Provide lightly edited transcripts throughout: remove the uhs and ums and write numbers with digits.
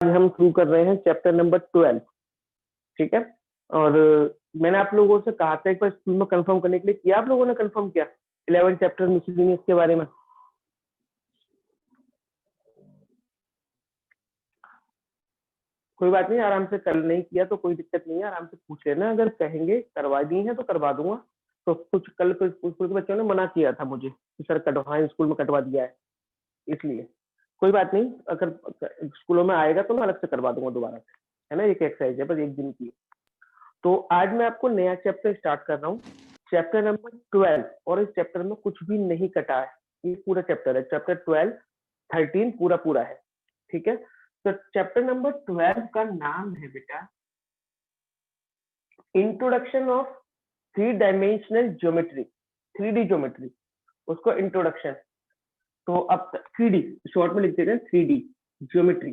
हम शुरू कर रहे हैं चैप्टर नंबर 12, ठीक है। और मैंने आप लोगों से कहा था एक बार स्कूल में कंफर्म करने के लिए, किया आप लोगों ने कंफर्म किया 11 चैप्टर मिसलेनियस के बारे में? कोई बात नहीं, आराम से कल नहीं किया तो कोई दिक्कत नहीं है, आराम से पूछ लेना। अगर कहेंगे करवा दी है तो करवा दूंगा। तो कुछ कल स्कूल के बच्चों ने मना किया था मुझे कि सर कटवा, स्कूल में कटवा दिया है, इसलिए कोई बात नहीं। अगर स्कूलों में आएगा तो मैं अलग से करवा दूंगा दोबारा से, है ना। एक एक्सरसाइज है बस एक दिन की। तो आज मैं आपको नया चैप्टर स्टार्ट कर रहा हूँ, चैप्टर नंबर 12। और इस चैप्टर में कुछ भी नहीं कटा है, ये पूरा चैप्टर है। चैप्टर 12, 13 पूरा पूरा है, ठीक है। तो चैप्टर नंबर 12 का नाम है बेटा introduction of 3 dimensional geometry, 3D geometry, उसको इंट्रोडक्शन। तो अब 3D शॉर्ट में लिख देते हैं, 3D ज्योमेट्री।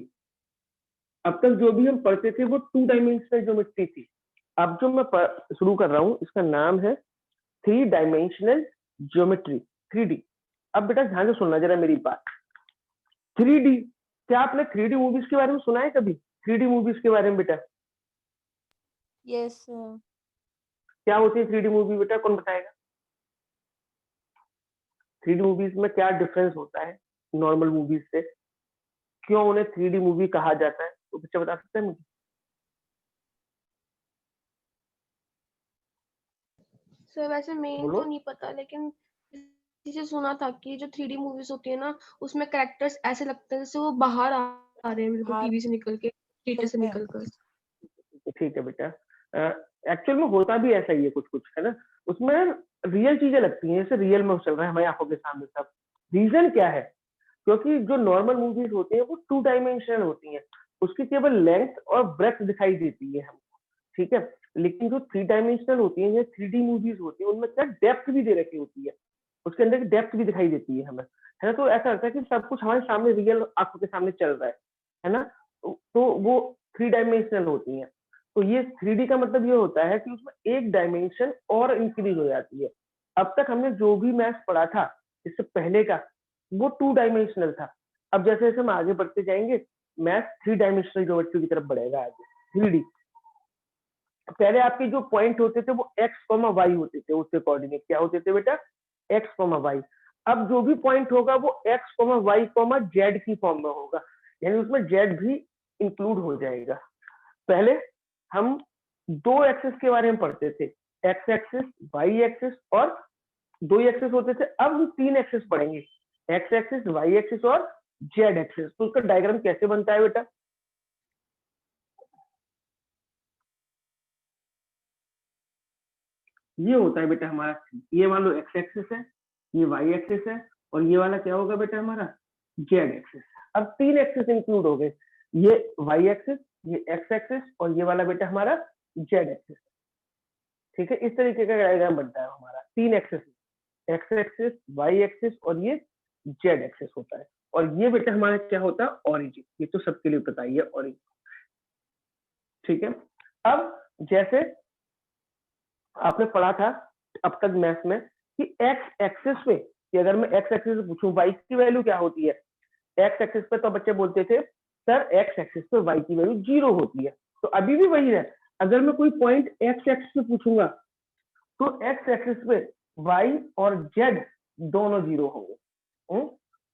अब तक जो भी हम पढ़ते थे वो 2 डायमेंशनल ज्योमेट्री थी। अब जो मैं शुरू कर रहा हूँ इसका नाम है 3 डायमेंशनल ज्योमेट्री, 3D। अब बेटा ध्यान से सुनना जरा मेरी बात। 3D, क्या आपने 3D मूवीज के बारे में सुना है कभी? 3D मूवीज के बारे में बेटा? Yes sir. क्या होती है 3D मूवी बेटा, कौन बताएगा? 3D मूवीज में क्या डिफरेंस होता है नॉर्मल मूवीज से? क्यों उन्हें 3D मूवी कहा जाता है? तो बच्चा बता सकते हैं मुझे? सर वैसे मेन बोलो। तो नहीं पता, लेकिन किसी से सुना था कि जो 3D मूवीज होती है ना, उसमें कैरेक्टर्स ऐसे लगते हैं जैसे वो बाहर आ रहे हैं, बिल्कुल टीवी से निकल के, थिएटर से निकल कर। ठीक है बेटा, एक्चुअल में होता भी ऐसा ही है, कुछ कुछ है ना। उसमें रियल चीजें लगती हैं, जैसे रियल में चल रहा है हमारी आंखों के सामने सब। रीजन क्या है? क्योंकि जो नॉर्मल मूवीज होती है वो 2 डायमेंशनल होती हैं, उसकी केवल लेंथ और ब्रेथ दिखाई देती है हमको, ठीक है। लेकिन जो 3 डायमेंशनल होती है या 3D मूवीज होती है उनमें क्या डेप्थ भी दे रखी होती है, उसके अंदर की डेप्थ भी दिखाई देती है हमें, है ना। तो ऐसा लगता है कि सब कुछ हमारे सामने रियल आंखों के सामने चल रहा है ना। तो वो 3 डायमेंशनल होती है। तो ये 3D का मतलब ये होता है कि उसमें एक डायमेंशन और इंक्रीज हो जाती है। अब तक हमने जो भी मैथ्स पढ़ा था इससे पहले का, वो 2 डायमेंशनल था। अब जैसे जैसे हम आगे बढ़ते जाएंगे मैथ 3 डायमेंशनल ज्योमेट्री की तरफ बढ़ेगा आगे, 3D। पहले आपके जो पॉइंट होते थे वो एक्स कॉमा वाई होते थे, उसके कोऑर्डिनेट क्या होते थे बेटा? X comma y. अब जो भी पॉइंट होगा वो x comma y comma z की फॉर्म में होगा, यानी उसमें जेड भी इंक्लूड हो जाएगा। पहले हम 2 एक्सिस के बारे में पढ़ते थे, एक्स एक्सिस, वाई एक्सिस, और 2 एक्सिस होते थे। अब हम 3 एक्सिस पढ़ेंगे, एक्स एक्सिस, वाई एक्सिस और जेड एक्सिस। तो उसका डायग्राम कैसे बनता है बेटा? ये होता है बेटा हमारा, ये मान लो एक्स एक्सिस है, ये वाई एक्सिस है, और ये वाला क्या होगा बेटा हमारा? Z axis. अब 3 एक्सिस इंक्लूड हो गए, ये वाई एक्सिस, ये एक्स एक्सिस, और ये वाला बेटा हमारा जेड एक्सिस, ठीक है। इस तरीके का डायग्राम बनता है हमारा, 3 axis, x axis, y axis और ये जेड एक्सिस होता है। और ये बेटा हमारा क्या होता है? ऑरिजिन। ये तो सबके लिए पता ही है, ऑरिजिन, ठीक है। अब जैसे आपने पढ़ा था अब तक मैथ्स में कि एक्स एक्सिस पे, कि अगर मैं एक्स एक्सिस से पूछूं वाई की वैल्यू क्या होती है, एक्स एक्सिस पे तो बच्चे बोलते थे सर एक्स एक्सिस पे वाई की वैल्यू 0 होती है। तो अभी भी वही है, अगर मैं कोई पॉइंट एक्स एक्सिस पे पूछूंगा तो एक्स एक्सिस पे वाई और जेड दोनों 0 होंगे।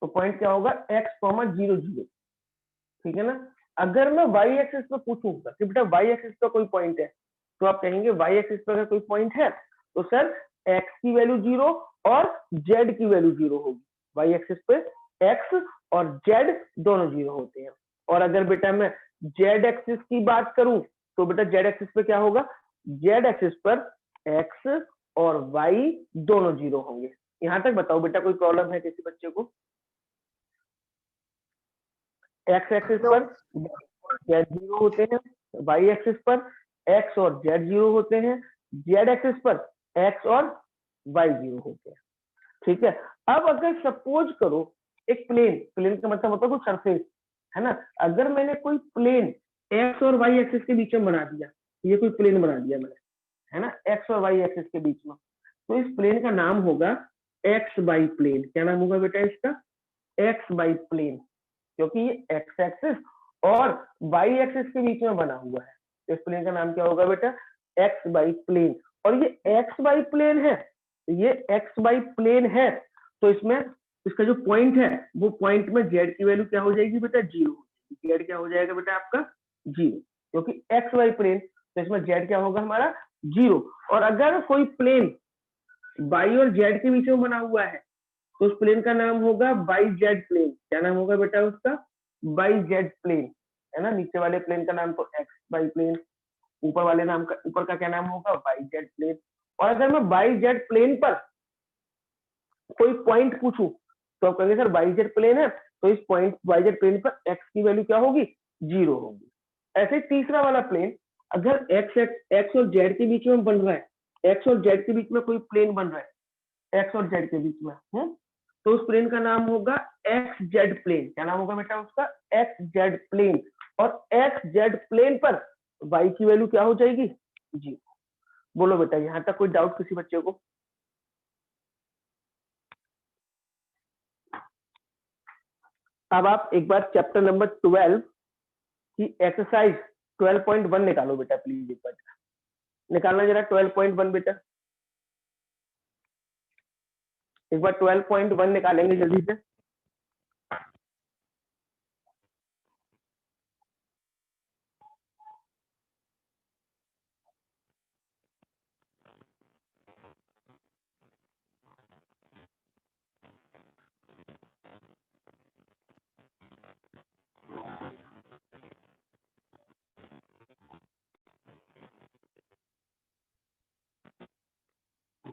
तो पॉइंट क्या होगा? एक्स कॉमा 0 0, ठीक है ना। अगर मैं वाई एक्सिस पे पूछूंगा कि बेटा वाई एक्सिस पे कोई पॉइंट है, तो आप कहेंगे वाई एक्सिस पे अगर कोई पॉइंट है तो सर एक्स की वैल्यू 0 और जेड की वैल्यू 0 होगी। वाई एक्सिस पे एक्स और जेड दोनों 0 होते हैं। और अगर बेटा मैं जेड एक्सिस की बात करूं तो बेटा जेड एक्सिस पे क्या होगा? जेड एक्सिस पर एक्स और वाई दोनों 0 होंगे। यहां तक बताओ बेटा, कोई प्रॉब्लम है किसी बच्चे को? एक्स एक्सिस पर जेड 0 होते हैं, वाई एक्सिस पर एक्स और जेड 0 होते हैं, जेड एक्सिस पर एक्स और वाई 0 होते हैं, ठीक है। अब अगर सपोज करो एक प्लेन, प्लेन का मतलब होता है कोई सरफेस, है ना। अगर मैंने कोई प्लेन एक्स और वाई एक्सिस के बीच में बना दिया, ये कोई प्लेन बना दिया मैंने, है ना, एक्स और वाई एक्सिस के बीच में, तो इस प्लेन का नाम होगा एक्स बाई प्लेन। क्या नाम होगा बेटा इसका? एक्स बाई प्लेन, क्योंकि ये एक्स एक्सिस और वाई एक्सिस के बीच में बना हुआ है, तो इस प्लेन का नाम क्या होगा बेटा, एक्स वाई प्लेन। और ये एक्स वाई प्लेन है, ये एक्स वाई प्लेन है, तो इसमें इसका जो पॉइंट है वो पॉइंट में जेड की वैल्यू क्या हो जाएगी बेटा, जीरो। जेड क्या हो जाएगा बेटा आपका, जीरो, क्योंकि एक्स वाई प्लेन, तो इसमें जेड क्या होगा हमारा, जीरो। और अगर कोई प्लेन वाई और जेड के बीच में बना हुआ है तो उस प्लेन का नाम होगा वाई जेड प्लेन। क्या नाम होगा बेटा उसका, वाई जेड प्लेन, है ना। नीचे वाले प्लेन का नाम तो एक्स वाई प्लेन, ऊपर वाले नाम का, ऊपर का क्या नाम होगा, वाई जेड प्लेन। और अगर मैं वाई जेड प्लेन पर कोई पॉइंट पूछूं तो आप कहेंगे सर वाई जेड प्लेन है, तो इस पॉइंट वाई जेड प्लेन पर एक्स की वैल्यू क्या होगी, जीरो होगी। ऐसे तीसरा वाला प्लेन, अगर एक्स और जेड के बीच में बन रहा है, एक्स और जेड के बीच में कोई प्लेन बन रहा है, एक्स और जेड के बीच में, तो उस प्लेन का नाम होगा एक्स जेड प्लेन। क्या नाम होगा बेटा उसका, एक्स जेड प्लेन। और एक्स जेड प्लेन पर वाई की वैल्यू क्या हो जाएगी, जी। बोलो बेटा, यहां तक कोई डाउट किसी बच्चे को? अब आप एक बार चैप्टर नंबर 12 की एक्सरसाइज 12.1 निकालो बेटा, प्लीज एक बार निकालना जरा 12.1 बेटा, एक बार 12.1 निकालेंगे जल्दी से।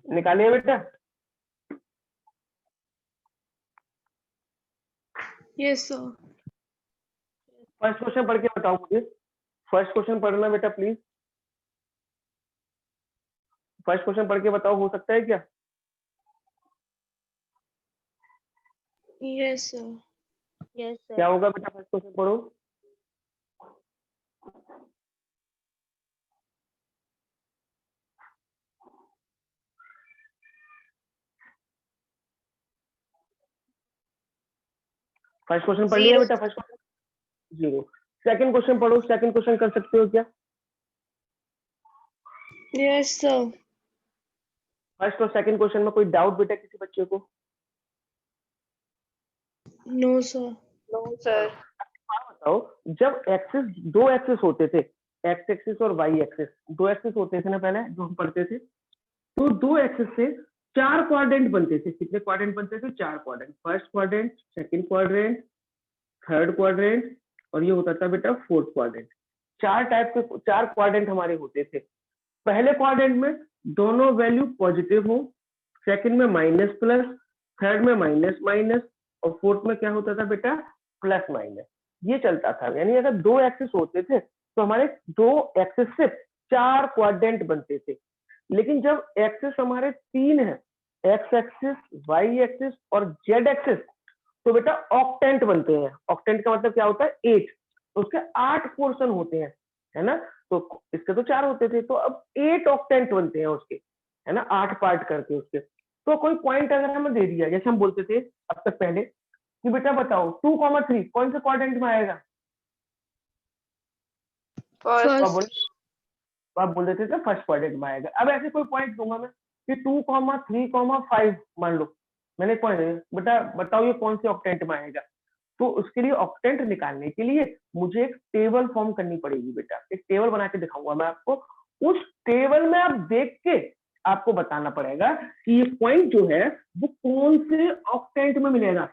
निकालिए बेटा। Yes sir. फर्स्ट क्वेश्चन पढ़ के बताओ मुझे, फर्स्ट क्वेश्चन पढ़ना बेटा प्लीज, फर्स्ट क्वेश्चन पढ़ के बताओ, हो सकता है क्या? Yes sir. Yes sir. क्या होगा बेटा, फर्स्ट क्वेश्चन पढ़ो। फर्स्ट क्वेश्चन पढ़ लिया बेटा, first question zero. Second question पढ़ो, सेकंड क्वेश्चन कर सकते हो क्या? Yes sir. फर्स्ट और सेकंड क्वेश्चन में कोई डाउट बेटा किसी बच्चे को? No sir. No sir. बताओ, जब एक्सिस, दो एक्सिस होते थे, एक्स एक्सिस और वाई एक्सिस, दो एक्सिस होते थे ना पहले जो हम पढ़ते थे, तो दो एक्सिस से चार क्वाड्रेंट बनते थे। कितने क्वाड्रेंट बनते थे, चार quadrant. First quadrant, second quadrant, third quadrant, और ये होता था बेटा फोर्थ क्वाड्रेंट। चार टाइप के, चार क्वाड्रेंट हमारे होते थे। पहले क्वाड्रेंट में दोनों वैल्यू पॉजिटिव हो, सेकंड में माइनस प्लस, थर्ड में माइनस माइनस, और फोर्थ में क्या होता था बेटा, प्लस माइनस। ये चलता था। यानी अगर दो एक्सिस होते थे तो हमारे दो एक्सिस से चार क्वाड्रेंट बनते थे। लेकिन जब एक्सिस हमारे तीन है, एक्स एक्सिस, वाई एक्सिस और जेड एक्सिस, तो बेटा ऑक्टेंट बनते हैं। ऑक्टेंट का मतलब क्या होता है, 8। उसके 8 पोर्शन होते हैं, है ना। तो इसके तो 4 होते थे, तो अब 8 ऑक्टेंट बनते हैं उसके, है ना, 8 पार्ट करके उसके। तो कोई पॉइंट अगर हमें दे दिया, जैसे हम बोलते थे अब तक पहले कि बेटा बताओ 2,3 कौन से क्वाड्रेंट में आएगा, फर्स्ट। तो आप बोल देते थे फर्स्ट क्वाड्रेंट में आएगा। अब ऐसे कोई पॉइंट दूंगा मैं कि 2,3,5 मान लो, मैंने पॉइंट, बेटा बताओ ये कौन से ऑक्टेंट में आएगा। तो उसके लिए ऑक्टेंट निकालने के लिए मुझे एक टेबल फॉर्म करनी पड़ेगी बेटा। एक टेबल बना के दिखाऊंगा मैं आपको, उस टेबल में आप देख के आपको बताना पड़ेगा कि ये पॉइंट जो है वो कौन से ऑक्टेंट में मिलेगा।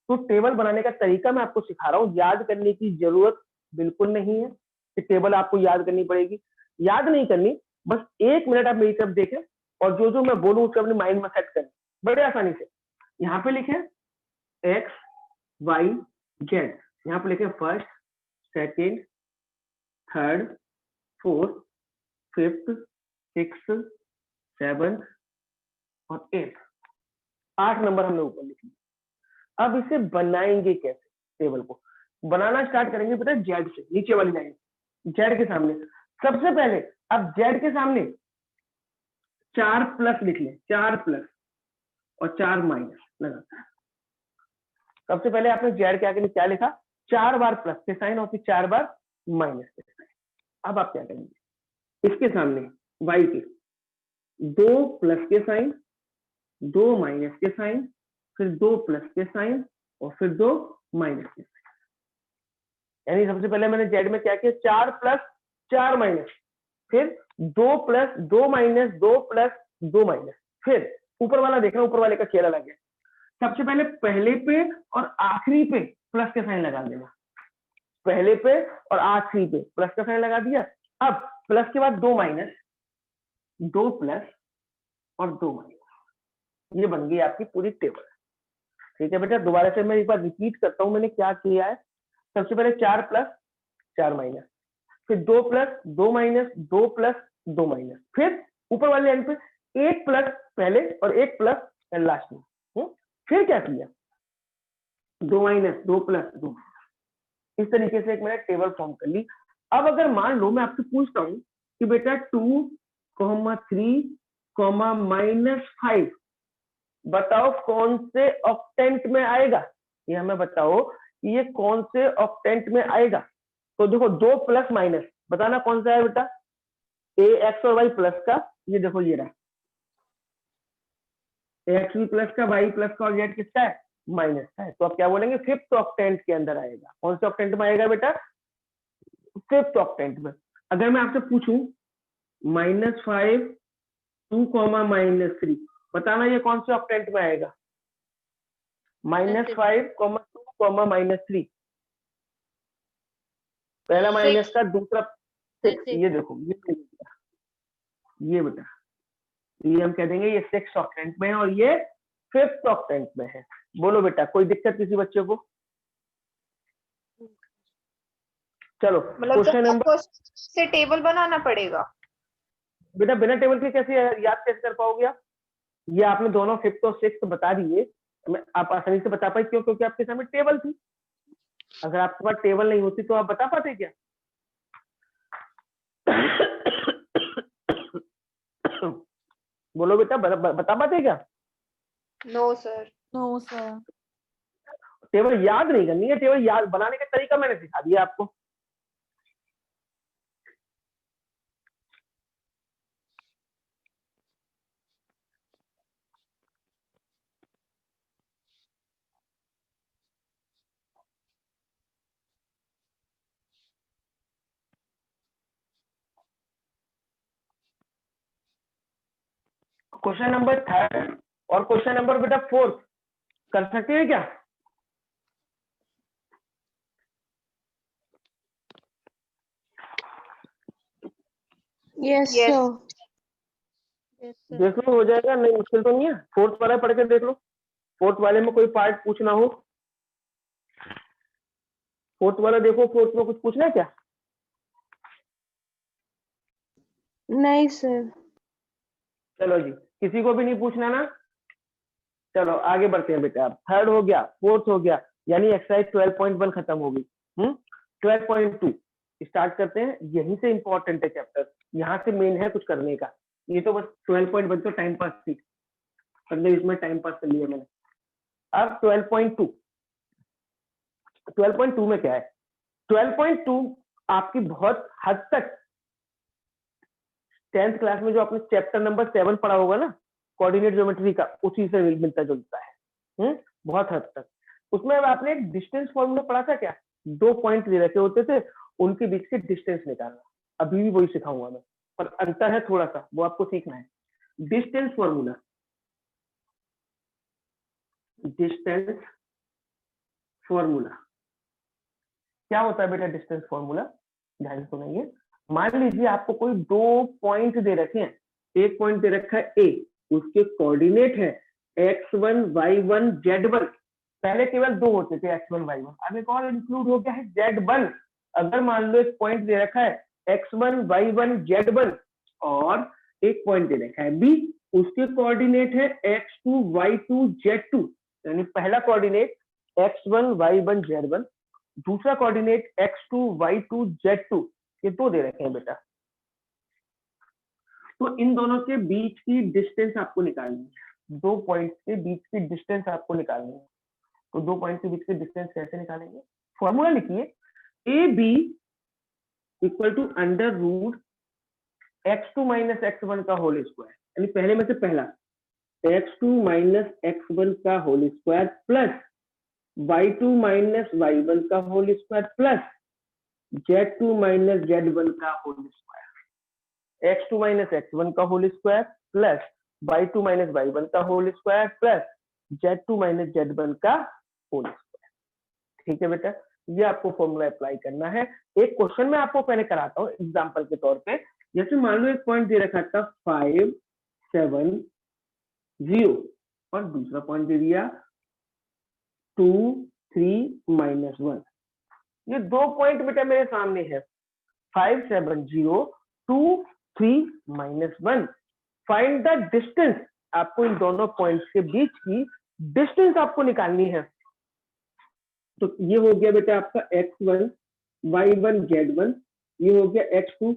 तो टेबल बनाने का तरीका मैं आपको सिखा रहा हूँ, याद करने की जरूरत बिल्कुल नहीं है कि टेबल आपको याद करनी पड़ेगी, याद नहीं करनी। बस 1 मिनट आप मेरी तरफ देखें और जो जो मैं बोलूँ उसको अपने माइंड में सेट करें बड़े आसानी से। यहाँ पे लिखे एक्स वाई जेड, यहाँ पे लिखे first, second, third, fourth, fifth, six, seventh और 8। 8 नंबर हमने ऊपर लिख लिया। अब इसे बनाएंगे कैसे, टेबल को बनाना स्टार्ट करेंगे बेटा जेड से, नीचे वाली लाइन जेड के सामने। सबसे पहले अब जेड के सामने 4 प्लस लिख लें, 4 प्लस और 4 माइनस लगातार। सबसे पहले आपने जेड के आगे क्या लिखा, 4 बार प्लस के साइन और फिर 4 बार माइनस के साइन। अब आप क्या करेंगे, इसके सामने y के 2 प्लस के साइन, 2 माइनस के साइन, फिर 2 प्लस के साइन और फिर 2 माइनस के साइन। यानी सबसे पहले मैंने जेड में क्या किया, 4 प्लस 4 माइनस, फिर 2 प्लस 2 माइनस 2 प्लस 2 माइनस, फिर ऊपर वाला देखना, ऊपर वाले का खेल अलग है। सबसे पहले पहले पे और आखिरी पे प्लस का साइन लगा देना, पहले पे और आखिरी पे प्लस का साइन लगा दिया। अब प्लस के बाद 2 माइनस, 2 प्लस और 2 माइनस, ये बन गई आपकी पूरी टेबल। ठीक है बेटा, दोबारा से मैं एक बार रिपीट करता हूं मैंने क्या किया है। सबसे पहले 4 प्लस 4 माइनस, फिर 2 प्लस 2 माइनस 2 प्लस 2 माइनस, फिर ऊपर वाले एंड पे 1 प्लस पहले और 1 प्लस लास्ट में। फिर क्या किया, 2 माइनस 2 प्लस 2, इस तरीके से एक मैंने टेबल फॉर्म कर ली। अब अगर मान लो मैं आपसे पूछता हूँ कि बेटा 2, 3, -5 बताओ कौन से ऑक्टेंट में आएगा, ये हमें बताओ कि ये कौन से ऑक्टेंट में आएगा। तो देखो 2 प्लस माइनस बताना कौन सा है बेटा, ए एक्स और वाई प्लस का, ये देखो ये रहा एक्स भी प्लस का, वाई प्लस का और जेड किसका है, माइनस का है। तो आप क्या बोलेंगे, फिफ्थ ऑक्टेंट के अंदर आएगा। कौन से ऑक्टेंट में आएगा बेटा, फिफ्थ ऑक्टेंट में। अगर मैं आपसे पूछूं -5 2, -3 बताना ये कौन से ऑक्टेंट में आएगा, -5, 2, -3, पहला माइनस का, दूसरा 6, ये देखो ये बेटा, ये हम कह देंगे ये 6 ऑक्टेंट में है और ये 5th ऑक्टेंट में है। बोलो बेटा कोई दिक्कत किसी बच्चे को, चलो मतलब क्वेश्चन नंबर, से टेबल बनाना पड़ेगा बेटा बिना टेबल के कैसे याद कैसे कर पाओगे आप, ये आपने दोनों 5th और 6th बता दिए, आप आसानी से बता पाए, क्यों, क्योंकि आपके सामने टेबल थी। अगर आपके पास टेबल नहीं होती तो आप बता पाते क्या बोलो बेटा बता पाते क्या, नो सर टेबल याद नहीं करनी है, टेबल याद बनाने का तरीका मैंने सिखा दिया आपको। क्वेश्चन नंबर 3 और क्वेश्चन नंबर बेटा 4 कर सकते हैं क्या, यस Yes. सर। देख लो हो जाएगा, नहीं मुश्किल तो नहीं है। 4th वाला पढ़ के देख लो, 4th वाले में कोई पार्ट पूछना हो, 4th वाला देखो, 4th में कुछ पूछना है क्या, नहीं सर। चलो जी किसी को भी नहीं पूछना ना, चलो आगे बढ़ते हैं बेटा। अब 3rd हो गया, 4th हो गया, यानी एक्सरसाइज 12.1 खत्म हो गई। 12.2 स्टार्ट करते हैं, यहीं से इंपॉर्टेंट है चैप्टर, यहाँ से मेन है कुछ करने का। ये तो बस 12.1 तो टाइम पास थी, मतलब इसमें टाइम पास कर लिया मैंने। अब 12.2, 12.2 में क्या है, 12.2 आपकी बहुत हद तक 10th क्लास में जो आपने चैप्टर नंबर 7 पढ़ा होगा ना, कोऑर्डिनेट ज्योमेट्री का, उसी से मिलता जुलता है। बहुत हद तक। उसमें आपने एक डिस्टेंस फॉर्मूला पढ़ा था क्या, 2 पॉइंट दे रखे होते थे, उनके बीच के डिस्टेंस निकालना, अभी भी वही सिखाऊंगा मैं, पर अंतर है थोड़ा सा, वो आपको सीखना है। डिस्टेंस फॉर्मूला, डिस्टेंस फॉर्मूला क्या होता है बेटा, डिस्टेंस फॉर्मूला ध्यान से सुनेंगे। मान लीजिए आपको कोई 2 पॉइंट दे रखे हैं, एक पॉइंट दे रखा है ए, उसके कोऑर्डिनेट है x1 y1 z1, पहले केवल 2 होते थे x1 y1, अब एक और इंक्लूड हो गया है z1। अगर मान लो एक पॉइंट दे रखा है x1 y1 z1 और एक पॉइंट दे रखा है b, उसके कोऑर्डिनेट है x2 y2 z2, यानी पहला कोऑर्डिनेट x1 y1 z1, दूसरा कोऑर्डिनेट x2 y2 z2, ये 2 दे रखे हैं बेटा। तो इन दोनों के बीच की डिस्टेंस आपको निकालनी है, 2 पॉइंट्स के बीच की डिस्टेंस आपको निकालनी है। तो 2 पॉइंट के बीच की डिस्टेंस कैसे निकालेंगे, फॉर्मूला लिखिए, A B equal to under root x2 minus x1 का होल स्क्वायर, यानी पहले में से पहला x2 माइनस x1 का whole square plus y2 minus y1 का whole square plus z2 minus z1 का whole square, x2 minus x1 का whole square plus y2 minus y1 का whole square plus z2 minus z1 का whole square. ठीक है बेटा, ये आपको फॉर्मूला अप्लाई करना है। एक क्वेश्चन में आपको पहले कराता हूँ एग्जांपल के तौर पे। जैसे मान लो एक पॉइंट दे रखा था 5 7 0 और दूसरा पॉइंट दे दिया 2 3 माइनस 1। ये दो पॉइंट बेटा मेरे सामने है, 5 7 0 2 3 माइनस 1। फाइंड द डिस्टेंस, आपको इन दोनों पॉइंट्स के बीच की डिस्टेंस आपको निकालनी है। तो ये हो गया बेटा आपका x1 y1 z1, ये हो गया x2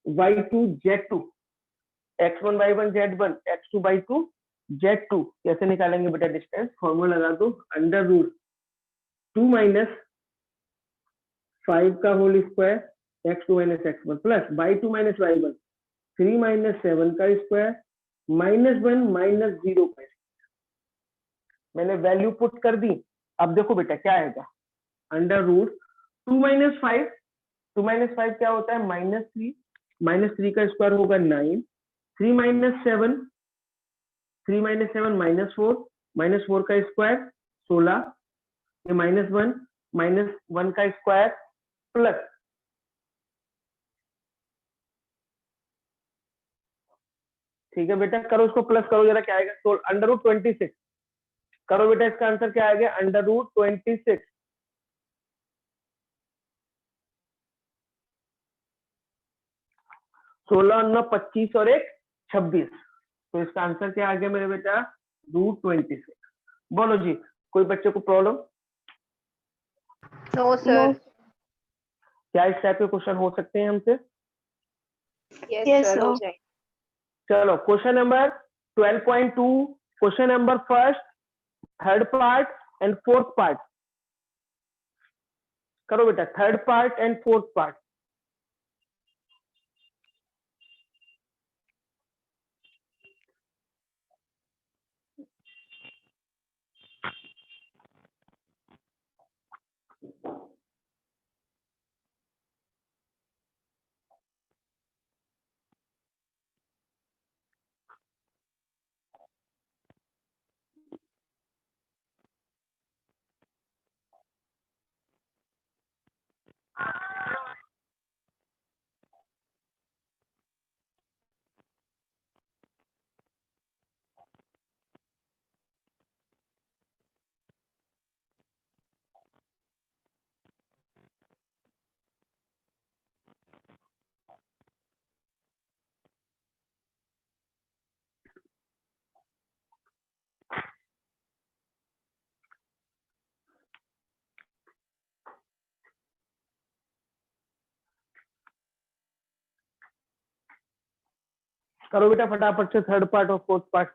y2 z2, x1 y1 z1 x2 y2 z2। कैसे निकालेंगे बेटा डिस्टेंस? फॉर्मूला लगा दो, अंडर रूट 2 माइनस 5 का whole square x2 minus x1 plus y2 minus y1 3 minus 7 का स्क्वायर माइनस 1 माइनस 0 का। मैंने वैल्यू पुट कर दी। अब देखो बेटा क्या आएगा, अंडर रूट 2 माइनस 5, 2 माइनस 5 क्या होता है -3, -3 का स्क्वायर होगा 9, 3 माइनस 7, 3 माइनस 7 -4 का स्क्वायर 16, ये -1 का स्क्वायर प्लस ठीक है बेटा, करो उसको प्लस करो जरा, क्या आएगा? तो अंडर रूट 26 करो बेटा, इसका आंसर क्या आ गया? Under root 26। 16 9 25 और 1 26, तो इसका आंसर क्या आ गया मेरे बेटा? रूट 26। बोलो जी, कोई बच्चे को प्रॉब्लम? No sir. क्या इस टाइप के क्वेश्चन हो सकते हैं हमसे? यस सर, हो जाएगा। चलो question number 12.2, question number first, third part and fourth part. करो बेटा, third part and fourth part. करो बेटा फटाफट से थर्ड पार्ट और फोर्थ पार्ट।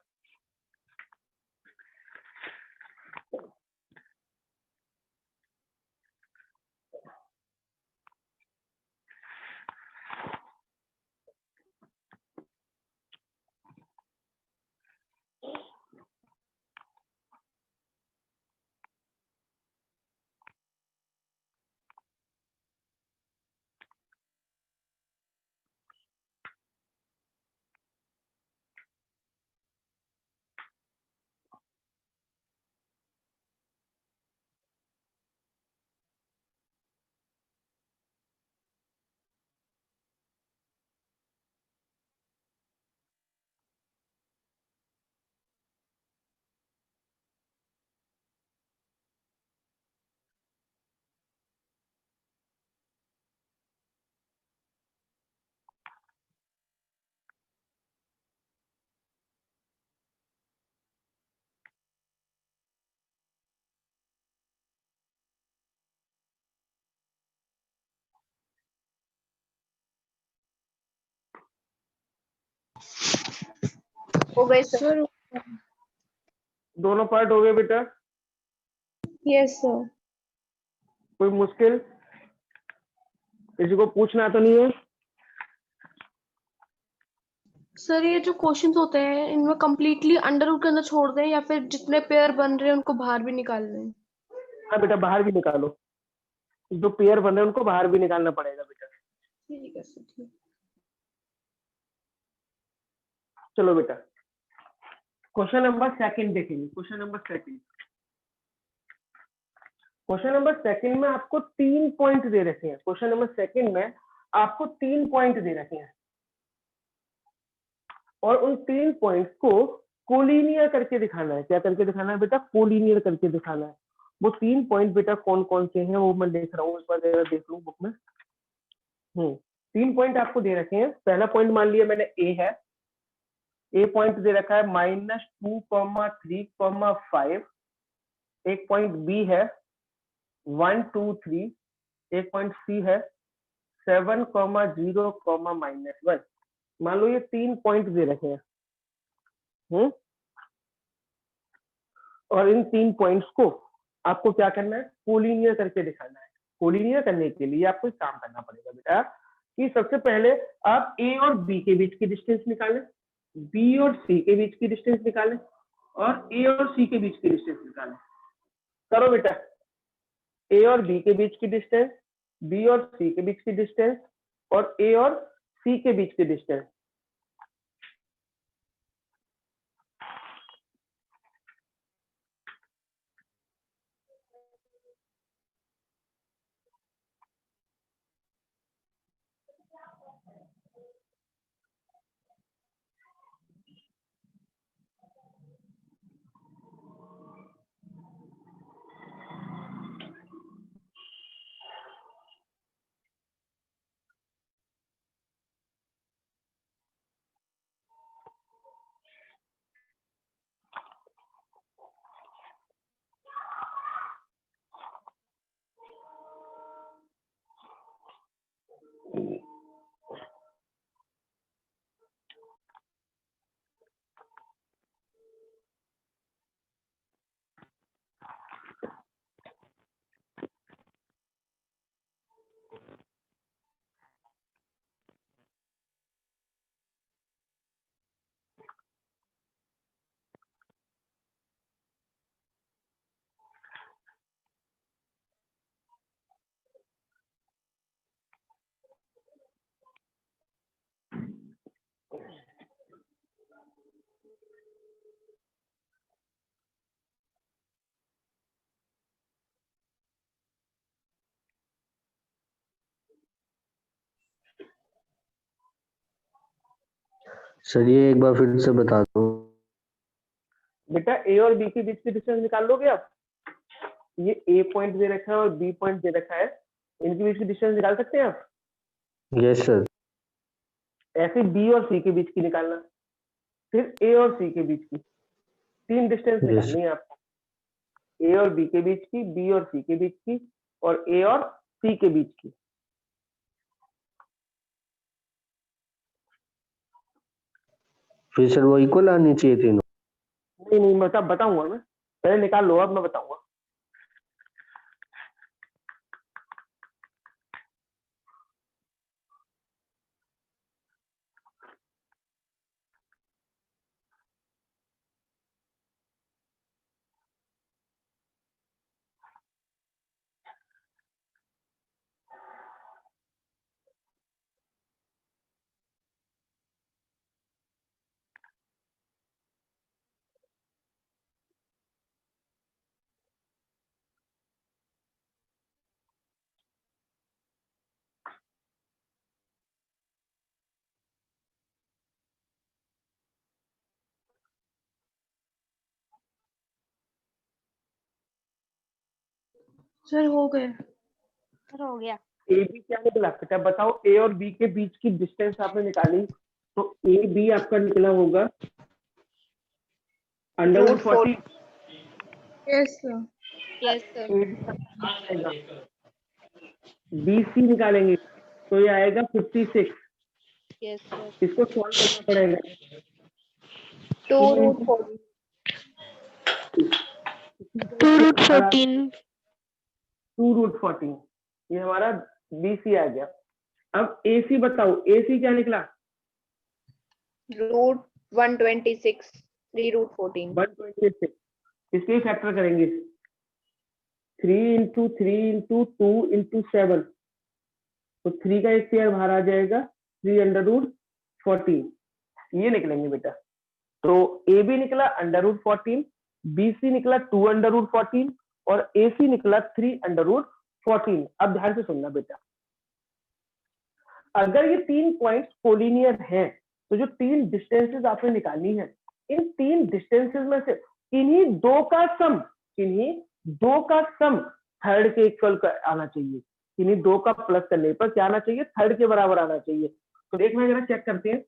हो गए सर। दोनों पार्ट हो गए बेटा? Yes sir. कोई मुश्किल किसी को पूछना तो नहीं है? सर ये जो क्वेश्चंस होते हैं इनमें कंप्लीटली अंडर रूट के अंदर छोड़ दें या फिर जितने पेयर बन रहे हैं उनको बाहर भी निकाल लें? हाँ बेटा, बाहर भी निकालो, जो पेयर बन रहे हैं उनको बाहर भी निकालना पड़ेगा बेटा। ठीक है सर, ठीक। चलो बेटा, क्वेश्चन नंबर सेकंड देखेंगे। क्वेश्चन नंबर सेकंड में आपको 3 पॉइंट दे रखे हैं। क्वेश्चन नंबर सेकंड में आपको 3 पॉइंट दे रखे हैं और उन 3 पॉइंट्स को कोलिनियर करके दिखाना है। क्या करके दिखाना है बेटा? कोलिनियर करके दिखाना है। वो 3 पॉइंट बेटा कौन कौन से हैं वो मैं देख रहा हूँ, इस बार जरा देख लूँ बुक में। 3 पॉइंट आपको दे रखे हैं। पहला पॉइंट मान लिया मैंने ए है, ए पॉइंट दे रखा है -2,3,5। एक पॉइंट बी है 1, 2, 3। एक पॉइंट सी है 7, 0, -1। मान लो ये 3 पॉइंट दे रखे हैं। और इन 3 पॉइंट्स को आपको क्या करना है? कोलिनियर करके दिखाना है। कोलिनियर करने के लिए आपको एक काम करना पड़ेगा बेटा कि सबसे पहले आप ए और बी के बीच की डिस्टेंस निकालें, बी और सी के बीच की डिस्टेंस निकालें और ए और सी के बीच की डिस्टेंस निकालें। करो बेटा, ए और बी के बीच की डिस्टेंस, बी और सी के बीच की डिस्टेंस और ए और सी के बीच की डिस्टेंस। सर ये एक बार फिर से बता दो। बेटा ए और बी के बीच की डिस्टेंस निकाल लोगे आप? ये ए पॉइंट दे रखा है और बी पॉइंट दे रखा है, इनके बीच की डिस्टेंस निकाल सकते हैं आप? Yes sir. ऐसे बी और सी के बीच की निकालना, फिर ए और सी के बीच की, 3 डिस्टेंस निकालनी है आपको। ए और बी के बीच की, बी और सी के बीच की और ए और सी के बीच की। फिर सर वो इक्वल आनी चाहिए तीनों? नहीं मतलब बताऊंगा मैं, पहले निकाल लो, अब मैं बताऊंगा। सर हो गए। सर हो गया। ए बी क्या निकला बेटा? बताओ, ए और बी के बीच की डिस्टेंस आपने निकाली तो ए बी आपका निकला होगा √40। Yes sir. Yes sir. B C निकालेंगे तो ये आएगा 56। Yes sir. इसको सॉल्व करना पड़ेगा। 2√14। 2√14। 2√14, ये हमारा BC आ गया। अब AC बताओ, AC क्या निकला? रूट 126 3√14 126। इसके फैक्टर करेंगे, 3 × 3 × 2 × 7, तो 3 का एक पेयर बाहर आ जाएगा, 3√14, ये निकलेंगे बेटा। तो AB निकला √14, BC निकला 2√14 और AC निकला 3√14। अब ध्यान से सुनना बेटा, अगर ये 3 पॉइंट्स कोलिनियर हैं तो जो 3 डिस्टेंसेस आपने निकालनी है, इन 3 डिस्टेंसेस में से इन्हीं दो का सम थर्ड के इक्वल आना चाहिए। इन्हीं दो का प्लस करने पर क्या आना चाहिए? थर्ड के बराबर आना चाहिए। तो एक मिनट जरा चेक करते हैं,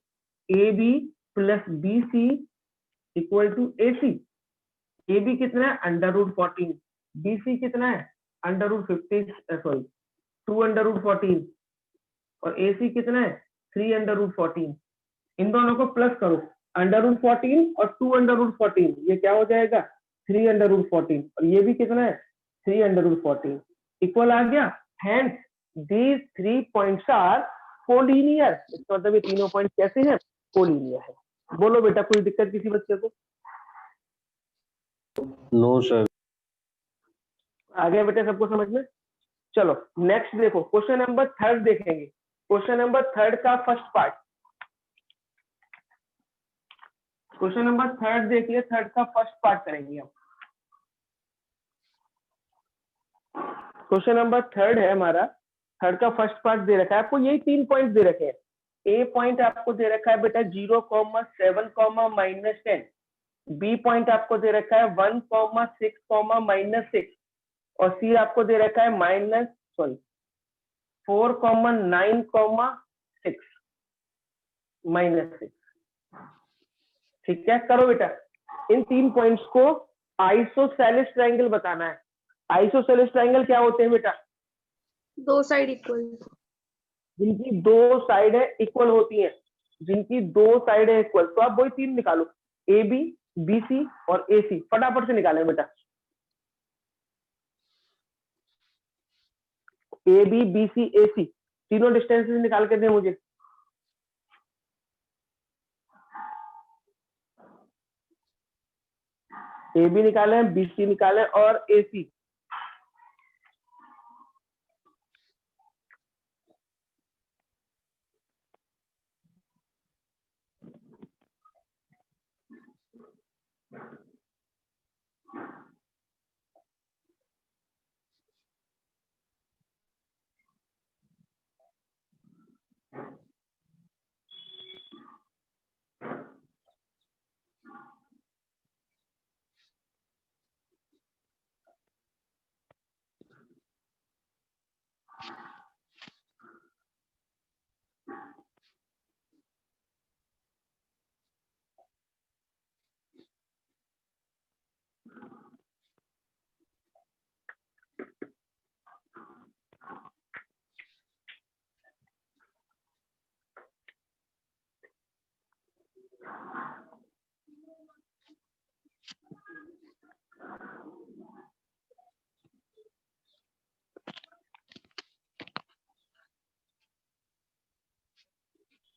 AB + BC = AC। AB कितना है? √14। BC कितना है? √2√14 और AC कितना है? 3√14। इन दोनों को प्लस करो, √14 और 2√14, ये क्या हो जाएगा? 3√14 और ये भी कितना है? 3√14 इक्वल आ गया। Hence these 3 points are collinear। इसका मतलब ये तीनों पॉइंट कैसे हैं? कोलिनियर है। बोलो बेटा, कोई दिक्कत किसी बच्चे को? No sir. आ गया बेटा सबको समझ में? चलो नेक्स्ट देखो, क्वेश्चन नंबर 3 देखेंगे। क्वेश्चन नंबर 3 का फर्स्ट पार्ट, क्वेश्चन नंबर 3 देखिए, 3 का फर्स्ट पार्ट करेंगे हम। क्वेश्चन नंबर 3 है हमारा, 3 का फर्स्ट पार्ट दे रखा है आपको, यही 3 पॉइंट दे रखे हैं। ए पॉइंट आपको दे रखा है बेटा 0,7, -10। बी पॉइंट आपको दे रखा है 1,6, -6 और सी आपको दे रखा है -4,9,6 -6। ठीक है, करो बेटा। इन 3 पॉइंट्स को आइसोसेलेस ट्रायंगल बताना है। आइसोसेलेस ट्रायंगल क्या होते हैं बेटा? 2 साइड इक्वल। जिनकी 2 साइडें इक्वल होती हैं, जिनकी 2 साइडें इक्वल, तो आप वही 3 निकालो, AB, BC और AC। फटाफट से निकालें बेटा। AB, BC, AC तीनों डिस्टेंसेस निकाल के दें मुझे। AB निकालें, BC निकालें और AC।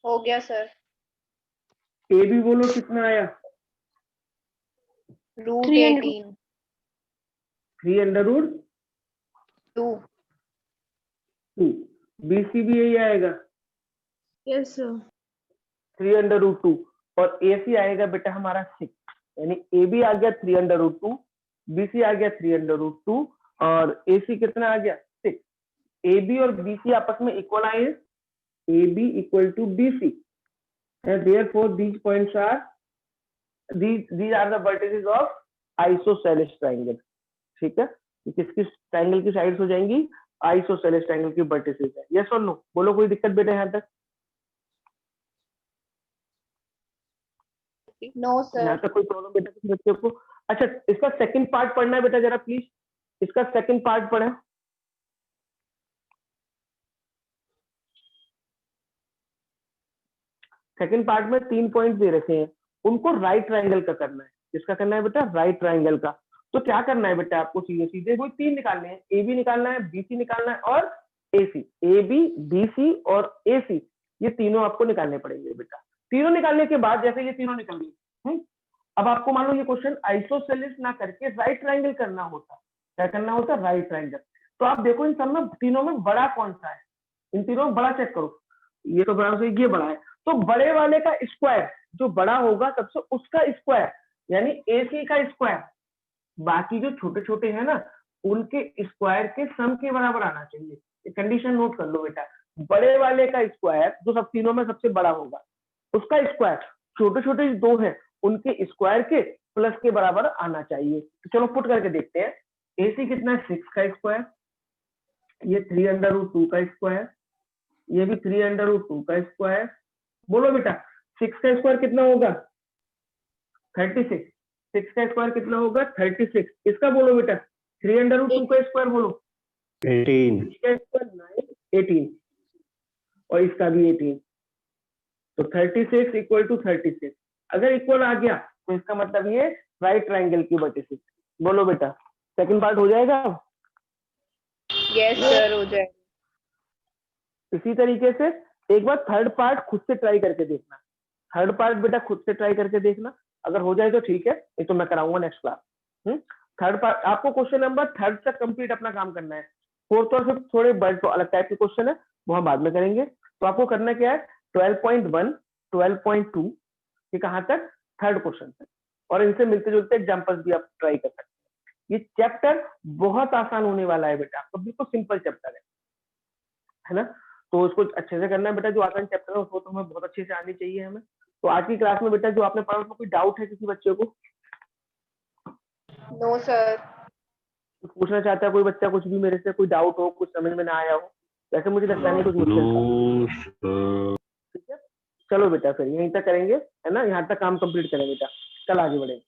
हो गया सर। AB बोलो कितना आया? √18 3√2। 2 BC भी यही आएगा, यस सर। 3√2 और AC आएगा बेटा हमारा 6। यानी AB आ गया 3√2, BC आ गया 3√2 और AC कितना आ गया? 6। AB और BC आपस में इक्वल आए, AB = BC and therefore these points are these are the vertices of isosceles triangle। ठीक है, किसकी ट्रायंगल की साइड्स हो जाएंगी? आइसोसेलेस ट्रायंगल की वर्टिसेस है। यस और नो? बोलो, कोई दिक्कत बेटा यहाँ तक? नो यहाँ सर। तक कोई प्रॉब्लम बेटा किसी बच्चे को? अच्छा, इसका सेकंड पार्ट पढ़ना है बेटा जरा प्लीज, इसका सेकंड पार्ट पढ़े। सेकंड पार्ट में 3 पॉइंट दे रखे हैं, उनको राइट ट्रायंगल का करना है। किसका करना है बेटा? राइट ट्रायंगल का। तो क्या करना है बेटा आपको, सीधे सीधे वही 3 निकालने हैं, ए बी निकालना है, बी सी निकालना है और ए सी। ए बी सी और ए सी ये तीनों आपको निकालने पड़ेंगे बेटा। तीनों निकालने के बाद जैसे ये तीनों निकल गई, अब आपको मान लो ये क्वेश्चन आइसोसेलेस ना करके राइट ट्रायंगल करना होता, क्या करना होता, राइट ट्रायंगल। तो आप देखो इन सब में तीनों में बड़ा कौन सा है, इन तीनों में बड़ा चेक करो, ये तो बड़ा से ये बड़ा है, तो बड़े वाले का स्क्वायर जो बड़ा होगा सबसे उसका स्क्वायर यानी ए सी का स्क्वायर, बाकी जो छोटे छोटे हैं ना उनके स्क्वायर के सम के बराबर आना चाहिए। कंडीशन नोट कर लो बेटा, बड़े वाले का स्क्वायर जो सब तीनों में सबसे बड़ा होगा उसका स्क्वायर छोटे छोटे दो है उनके स्क्वायर के प्लस के बराबर आना चाहिए। तो चलो पुट करके देखते हैं, ए सी कितना है 6 का स्क्वायर, ये 3√2 का स्क्वायर, ये भी 3√2 का स्क्वायर। बोलो बेटा 6 का स्क्वायर कितना होगा 36, 6 का स्क्वायर कितना होगा 36, इसका बोलो बेटा 3√2 का स्क्वायर बोलो 18, इसका स्क्वायर 9, 18 और इसका भी 18, तो 36 इक्वल टू 36। अगर इक्वल आ गया तो इसका मतलब ये राइट ट्रायंगल की वजह से। बोलो बेटा सेकंड पार्ट हो जाएगा। यस सर हो जाए। इसी तरीके से एक बार थर्ड पार्ट खुद से ट्राई करके देखना, थर्ड पार्ट बेटा खुद से ट्राई करके देखना, अगर हो जाए तो ठीक है, नहीं तो मैं कराऊंगा नेक्स्ट क्लास। थर्ड पार्ट आपको क्वेश्चन नंबर थर्ड तक कंप्लीट अपना काम करना है, फोर्थ और फिफ्थ थोड़े बड़े तो अलग टाइप के क्वेश्चन है वो हम बाद में करेंगे। तो आपको करना क्या है 12.1 12.2 ये कहाँ तक थर्ड क्वेश्चन तक, और इनसे मिलते जुलते एग्जाम्पल्स भी आप ट्राई कर सकते हैं। ये चैप्टर बहुत आसान होने वाला है बेटा, आपको बिल्कुल सिंपल चैप्टर है ना, तो उसको अच्छे से करना है बेटा। जो आसान चैप्टर है उसको तो हमें बहुत अच्छे से आनी चाहिए हमें। तो आज की क्लास में बेटा जो आपने पढ़ा उसमें कोई डाउट है किसी बच्चे को, नो सर। कुछ पूछना चाहता है कोई बच्चा, कुछ भी मेरे से कोई डाउट हो, कुछ समझ में ना आया हो, वैसे मुझे लगता नहीं कुछ मुश्किल था। ठीक है चलो बेटा फिर यहीं तक करेंगे है ना, यहाँ तक काम कंप्लीट करें बेटा, कल आगे बढ़ेंगे।